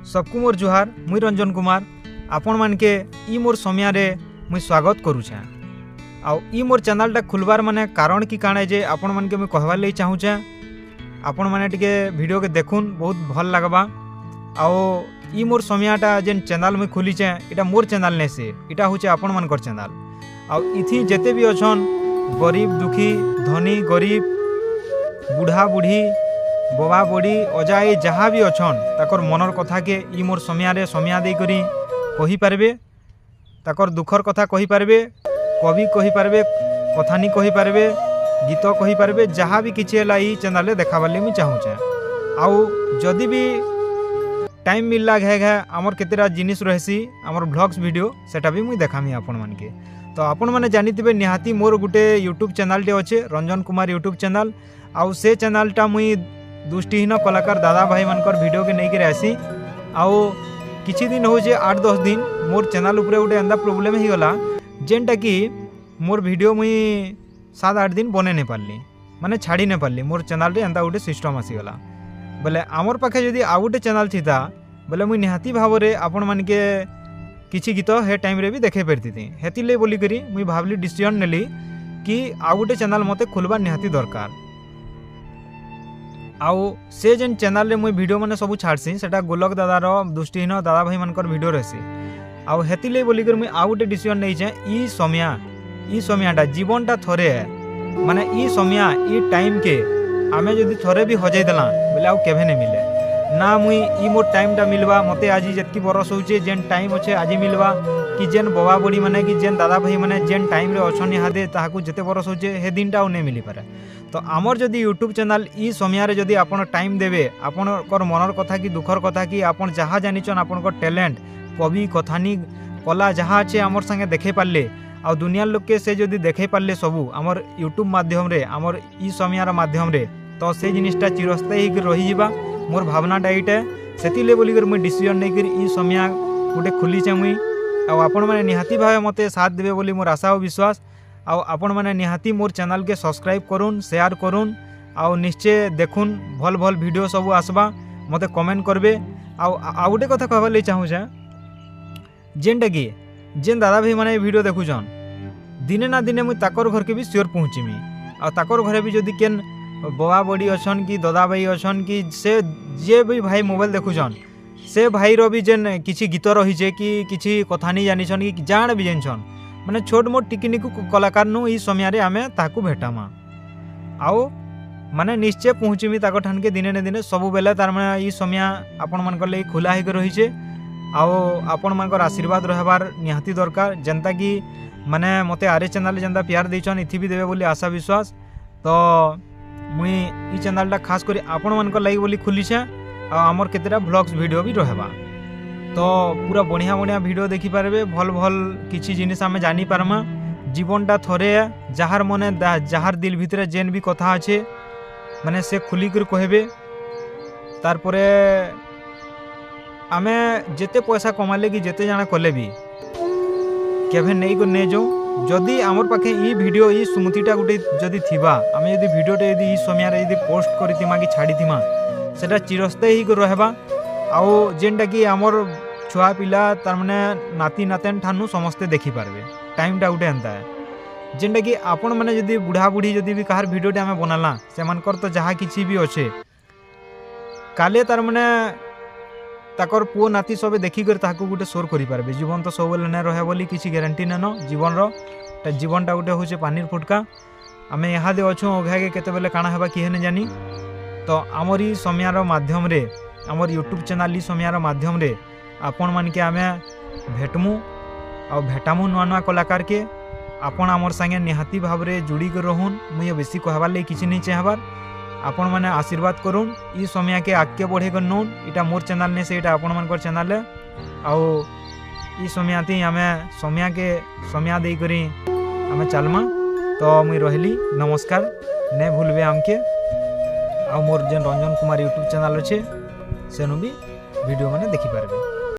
सबको मोर जुहार। मुई रंजन कुमार आपण मानके ई मोर समयारे मुई स्वागत करुछे। आउ ई मोर चैनलटा खुलबार माने कारण कि काणे जे आपण मानके मुई कहबार लई चाहूछे। आपण माने टिके वीडियो के देखुन बहुत भल लागबा। आउ ई मोर समयाटा जेन चैनल मुई खुलीछे इटा मोर चैनल ने से इटा होचे आपण मानकर चैनल। आउ इथि जेते भी अछन गरीब दुखी धनी गरीब बुढ़ा बुढ़ी बबा बड़ी अजाई जहाँ भी अछन ताकर मनर कथा के ई मोर समयारे समया दे करी कहि पारबे। ताकर दुखर कथा कहि पारबे, कवि कहि पारबे, कथानी कहि पारबे, गीत कहि पारबे, जहाँ भी किछि हला ई चैनल रे देखाबार ले मुई चाहूछे। आउ जदि भी टाइम मिलला घे घे आमर केतेरा जिनिस रहसी आमर व्लॉग्स वीडियो सेटा भी मुई देखामी आपण मानके। तो आपण माने जानिथिबे निहाती मोर गुटे यूट्यूब चैनल टे अच्छे रंजन कुमार यूट्यूब चैनल। आउ से चैनलटा मुई दृष्टिहीन कलाकार दादा भाई मानकर वीडियो के नहीं आसी। आउ किछि दिन हो 8-10 दिन मोर चैनल उपरे गोटे एंदा प्रोब्लेम ही गला जेनटा कि मोर वीडियो मुई 7-8 दिन बने नहीं पारली माने छाड़ी नहीं पारली। मोर चैनल रे एंदा गोटे सिस्टम आसीगला बोले आमर पाखे जदि आउ गोटे चैनल थिता बोले मुई निहाती भाव रे आपण मानके किछि गीत हे टाइम रे भी देखे पारती। हेतिले बोली करी मुई भाबली डिसीजन नेली कि आउ गोटे चैनल मते खुलबा निहाती दरकार। आउ से जेन चैनल रे मुई वीडियो माने सब छाड़सी सेटा गोलक दादार दृष्टिहीन दादा भाई मानकर वीडियो रहसी। आउ हेतिले बोली कर मुई आउ गोटे डिसीजन नै छै ई समयाटा जीवनटा थोरे है माने ई समया ई टाइम के आमे जदि थोरे भी हजाई देला बोले आउ केभे नै मिले ना। मुई ई मोर टाइमटा मिलवा मते आज जतकी बरस होचे जेन टाइम अच्छे आज मिलवा कि जेन बबा बड़ी माने कि जेन दादा भाई माने जेन टाइम रे अछन इहादे ताहाकू जते बरस होचे हे दिनटा आउ नै मिली पारे। तो आमर जदि यूट्यूब चैनल ई समय रे जदि आपण टाइम देबे आपणकर मनर कथा कि दुखर कथा कि आपण जहाँ जानिछन आपणकर टैलेंट कवि कथानी कला जहाँ अच्छे आमर संगे देखे पारले आ दुनिया लोक के से जदि देखे पारले सबू आमर यूट्यूब माध्यम रे आमर ई समय माध्यम रे तो से जिनिसटा चिरस्थायी रही जिबा। मोर भावनाटा एइटा सेतिले बोली कर मुई डिसीजन नै कर ई समय गोटे खुलीचे मुई। आ आपण माने निहाती भावे मते साथ देबे बोली मोर आशा और विश्वास। आउ आपण माने निहाती मोर चैनल के सब्सक्राइब करुन शेयर करुन आउ निश्चय देखुन भल भल वीडियो सब आसबा मते कमेंट करबे। आउ गोटे कथा कहबा ले चाहू छे जेनटा कि जेन दादा भाई माने वीडियो देखुछन दिने ना दिने मुई ताकर घर के भी श्योर पहुँचीमी। आ ताकर घरे भी जदि केन बबा बड़ी अछन कि दादा भाई अछन कि से जे भी भाई मोबाइल देखुछन से भाई रो भी जेन किछि गीत रही छे कि किछि कथानी जानिछन कि जान भी जानछन माने छोट मोट टिकनिक कलाकार नु ई समय रे आमे ताकू भेटामा। आउ माने निश्चय पहुँचीमी ताको ठान के दिने ने दिने सब बेले तार माने ई समय आपण मानकर ले खुला हे रही छे। आउ आपण मानकर आशीर्वाद रहबार निहाती दरकार जनता कि माने मते आरे चैनल जनता प्यार देछन इथि भी देबे बोली आशा विश्वास। तो मुई ई चैनलटा खास करी आपण मानकर लागि बोली खुली छे आ हमर केतेरा व्लॉग्स वीडियो भी रहबा। तो पूरा बढ़िया बढ़िया वीडियो देखि पारबे भल भल किछि जिनिस आमे जानि पारमा। जीवनटा थोरे जहार मने जहार दिल भितरे जेन भी कथा আছে माने से खुली कर कहबे। तार परे आमे जेते पैसा कमाले कि जेते जाना कले भी केभे नहीं को ने जो जदि आमर पाखे ई वीडियो ई स्मृतिटा गुटे जदि थिबा आमे यदि वीडियोटे यदि ई समय रे यदि पोस्ट करितिमा कि छाड़ीतिमा सेटा चिरस्थायी ही रहबा। आउ जेनटा कि आमर छुआ पिला तार माने नाती नातेन ठानु समस्ते देखि पारबे। टाइमटा गुटे एंता है जेनटा कि आपण माने जदि बुढ़ा बुढ़ी जदि भी कहार वीडियोटे आमे बनाला सेमानकर तो जहाँ किछि भी अच्छे काले तार माने ताकर पुओ नाती सबे देखिकर ताकू गोटे सोर करि पारबे। जीवन तो सब बेले नै रहे बोली किछि ग्यारंटी नै न जीवन रो जीवनटा गोटे होचे पानीर फुटका। आमे यहाँ दे अछू अघा के केते बेले काना हेबा किहे नै जानी। तो आमर ई समयार माध्यम रे आमर यूट्यूब चैनल ई समयार माध्यम रे आपण मान के आमे भेटमु आ भेटामु नुआ नुआ कलाकार के आपण आमर संगे निहाती भाव रे जुड़ी कर रहून। मुई बेसी कहबार ले किछि नै चाहबार आपण माने आशीर्वाद करुन ई समय के आगे बढ़े कर नोन इटा मोर चैनल ने से इटा आपण मानकर चैनल है। आउ ई समयाती आमे समय के समय दे करी आमे चलमा। तो मुई रहली नमस्कार नै भूलबे आमके। आ मोर जेन रंजन कुमार यूट्यूब चैनल अच्छे सेनु भी वीडियो माने देखि पारबे।